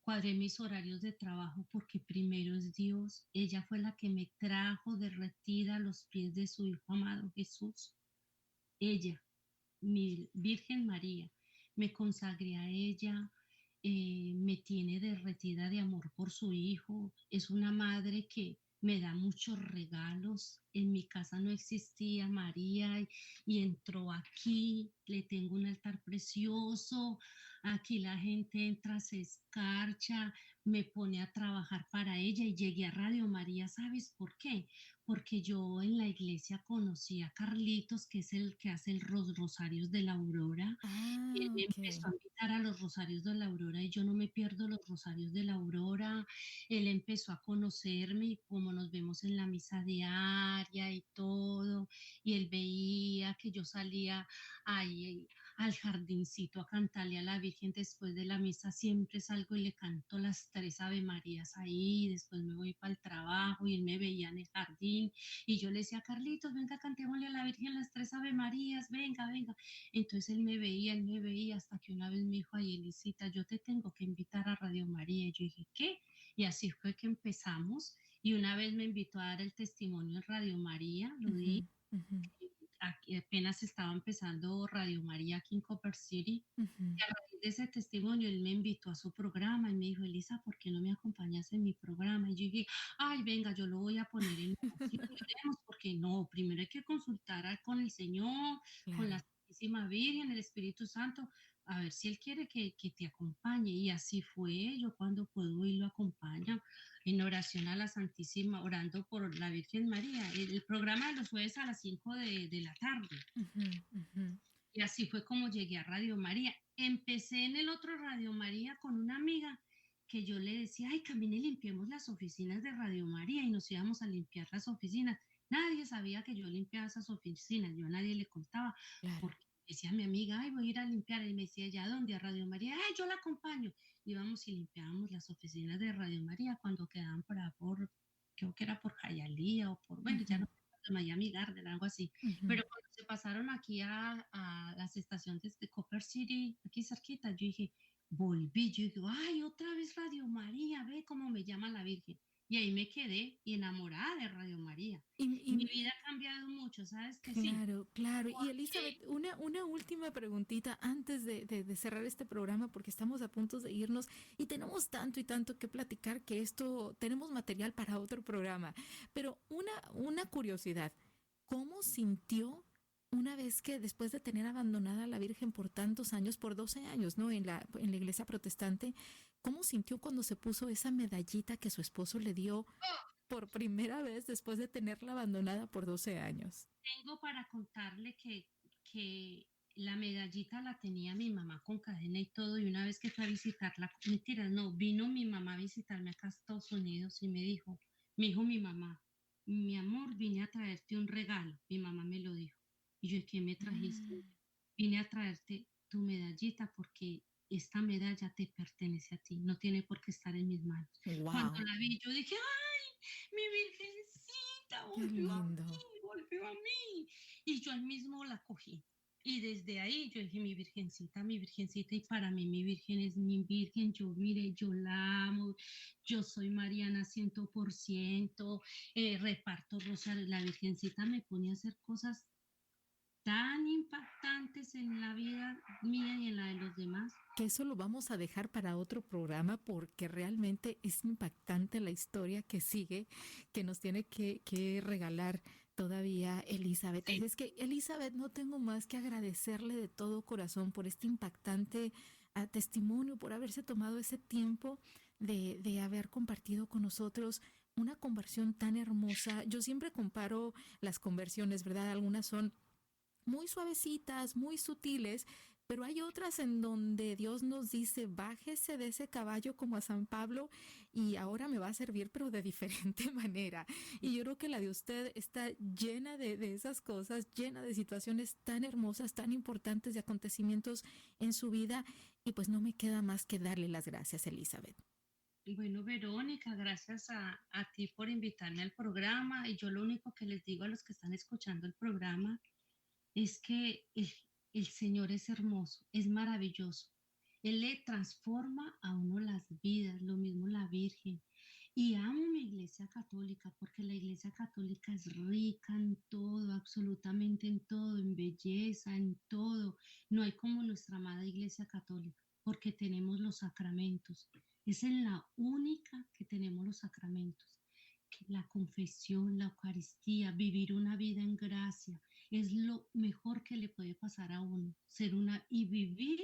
cuadré mis horarios de trabajo porque primero es Dios. Ella fue la que me trajo derretida a los pies de su Hijo amado Jesús. Ella, mi Virgen María, me consagré a ella, me tiene derretida de amor por su hijo, es una madre que me da muchos regalos. En mi casa no existía María y entró aquí, le tengo un altar precioso, aquí la gente entra, se escarcha, me pone a trabajar para ella y llegué a Radio María, ¿sabes por qué? Porque yo en la iglesia conocí a Carlitos, que es el que hace los rosarios de la Aurora. Él Ah, me ok. empezó a invitar a los rosarios de la Aurora y yo no me pierdo los rosarios de la Aurora. Él empezó a conocerme y como nos vemos en la misa diaria y todo, y él veía que yo salía ahí al jardincito a cantarle a la Virgen después de la misa, siempre salgo y le canto las tres Ave Marías ahí, después me voy para el trabajo y él me veía en el jardín y yo le decía, Carlitos, venga, cantémosle a la Virgen las tres Ave Marías, venga, venga. Entonces él me veía hasta que una vez me dijo, ay, Elisita, yo te tengo que invitar a Radio María. Y yo dije, ¿qué? Y así fue que empezamos Y una vez me invitó a dar el testimonio en Radio María, lo di. Ujú, ujú, Aquí apenas estaba empezando Radio María aquí en Copper City. ujú. Y a raíz de ese testimonio, él me invitó a su programa y me dijo, Elisa, ¿por qué no me acompañas en mi programa? Y yo dije, ay, venga, yo lo voy a poner en oración, y oremos, porque no, primero hay que consultar con el Señor, con la Claro. Santísima Virgen, el Espíritu Santo, a ver si Él quiere que te acompañe. Y así fue, yo cuando puedo ir lo acompaño en oración a la Santísima, orando por la Virgen María. El programa de los jueves a las 5 de la tarde. Ujú, ujú. Y así fue como llegué a Radio María. Empecé en el otro Radio María con una amiga que yo le decía, ay, camine y limpiemos las oficinas de Radio María y nos íbamos a limpiar las oficinas. Nadie sabía que yo limpiaba esas oficinas, yo a nadie le contaba, Claro. porque decía mi amiga, ay, voy a ir a limpiar. Y me decía, ¿ya dónde? A Radio María, ay, yo la acompaño. Íbamos y limpiábamos las oficinas de Radio María cuando quedaban creo que era por Jayalía o por, bueno, ya Ujú, no, Miami Garden, algo así. ujú. Pero cuando se pasaron aquí a las estaciones de Copper City, aquí cerquita, yo dije, volví, yo digo, ay, otra vez Radio María, ve cómo me llama la Virgen. Y ahí me quedé y enamorada de Radio María. Y, Mi y vida ha cambiado mucho, ¿sabes que sí? claro, claro. Y Elizabeth, Porque una última preguntita antes de cerrar este programa, porque estamos a punto de irnos y tenemos tanto y tanto que platicar que esto tenemos material para otro programa. Pero una curiosidad, ¿cómo sintió una vez que después de tener abandonada a la Virgen por tantos años, por 12 años, ¿no? En la iglesia protestante, ¿cómo sintió cuando se puso esa medallita que su esposo le dio por primera vez después de tenerla abandonada por 12 años? tengo para contarle que la medallita la tenía mi mamá con cadena y todo, y una vez que fue a visitarla, mentiras, no, vino mi mamá a visitarme acá a Estados Unidos y me dijo mi mamá, mi amor, vine a traerte un regalo, mi mamá me lo dijo. Y yo, ¿qué me trajiste? Mm. Vine a traerte tu medallita porque esta medalla te pertenece a ti, no tiene por qué estar en mis manos. Cuando Wow, la vi, yo dije, ¡ay, mi virgencita qué volvió a lindo. mí, volvió a mí! Y yo ahí mismo la cogí. Y desde ahí yo dije, mi virgencita, y para mí mi virgen es mi virgen, yo mire, yo la amo, yo soy Mariana 100%, reparto rosarios, la virgencita me pone a hacer cosas tan impactantes en la vida mía y en la de los demás. Que eso lo vamos a dejar para otro programa porque realmente es impactante la historia que sigue, que nos tiene que regalar todavía Elizabeth. Así Sí, es que, Elizabeth, no tengo más que agradecerle de todo corazón por este impactante testimonio, por haberse tomado ese tiempo de haber compartido con nosotros una conversión tan hermosa. Yo siempre comparo las conversiones, ¿verdad? Algunas son muy suavecitas, muy sutiles, pero hay otras en donde Dios nos dice, bájese de ese caballo como a San Pablo y ahora me va a servir, pero de diferente manera. Y yo creo que la de usted está llena de esas cosas, llena de situaciones tan hermosas, tan importantes, de acontecimientos en su vida. Y pues no me queda más que darle las gracias, Elizabeth. bueno, Verónica, gracias a ti por invitarme al programa. Y yo lo único que les digo a los que están escuchando el programa es que el Señor es hermoso, es maravilloso. Él le transforma a uno las vidas, lo mismo la Virgen. Y amo mi iglesia católica porque la iglesia católica es rica en todo, absolutamente en todo, en belleza, en todo. No hay como nuestra amada iglesia católica porque tenemos los sacramentos. Es en la única que tenemos los sacramentos. Que la confesión, la Eucaristía, vivir una vida en gracia, es lo mejor que le puede pasar a uno, ser una y vivir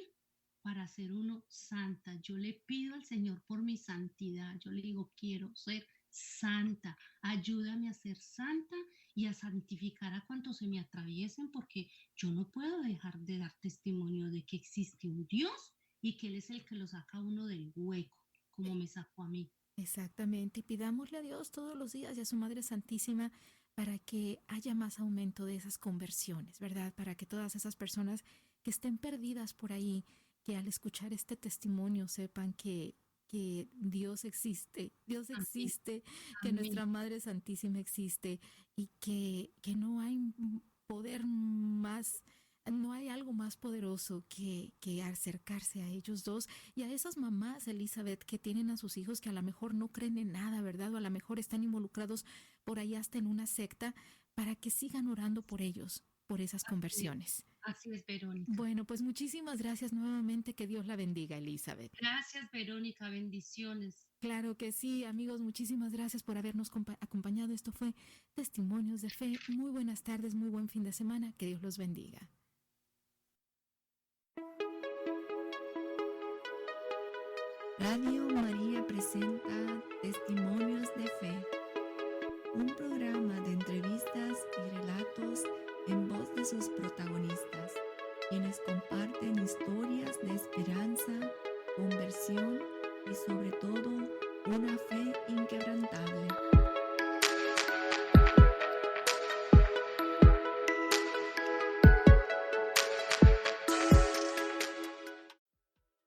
para ser uno santa. Yo le pido al Señor por mi santidad, yo le digo, quiero ser santa, ayúdame a ser santa y a santificar a cuantos se me atraviesen, porque yo no puedo dejar de dar testimonio de que existe un Dios y que Él es el que lo saca a uno del hueco, como me sacó a mí. Exactamente, y pidámosle a Dios todos los días y a su Madre Santísima para que haya más aumento de esas conversiones, ¿verdad? Para que todas esas personas que estén perdidas por ahí, que al escuchar este testimonio sepan que Dios Amén, existe, que amén. nuestra Madre Santísima existe y que no hay poder más No hay algo más poderoso que acercarse a ellos dos y a esas mamás, Elizabeth, que tienen a sus hijos que a lo mejor no creen en nada, ¿verdad? O a lo mejor están involucrados por ahí hasta en una secta, para que sigan orando por ellos, por esas conversiones. Así es, Verónica. Bueno, pues muchísimas gracias nuevamente. Que Dios la bendiga, Elizabeth. Gracias, Verónica. Bendiciones. Claro que sí, amigos, muchísimas gracias por habernos acompañado. Esto fue Testimonios de Fe. Muy buenas tardes, muy buen fin de semana. Que Dios los bendiga. Radio María presenta Testimonios de Fe, un programa de entrevistas y relatos en voz de sus protagonistas, quienes comparten historias de esperanza, conversión y sobre todo una fe inquebrantable.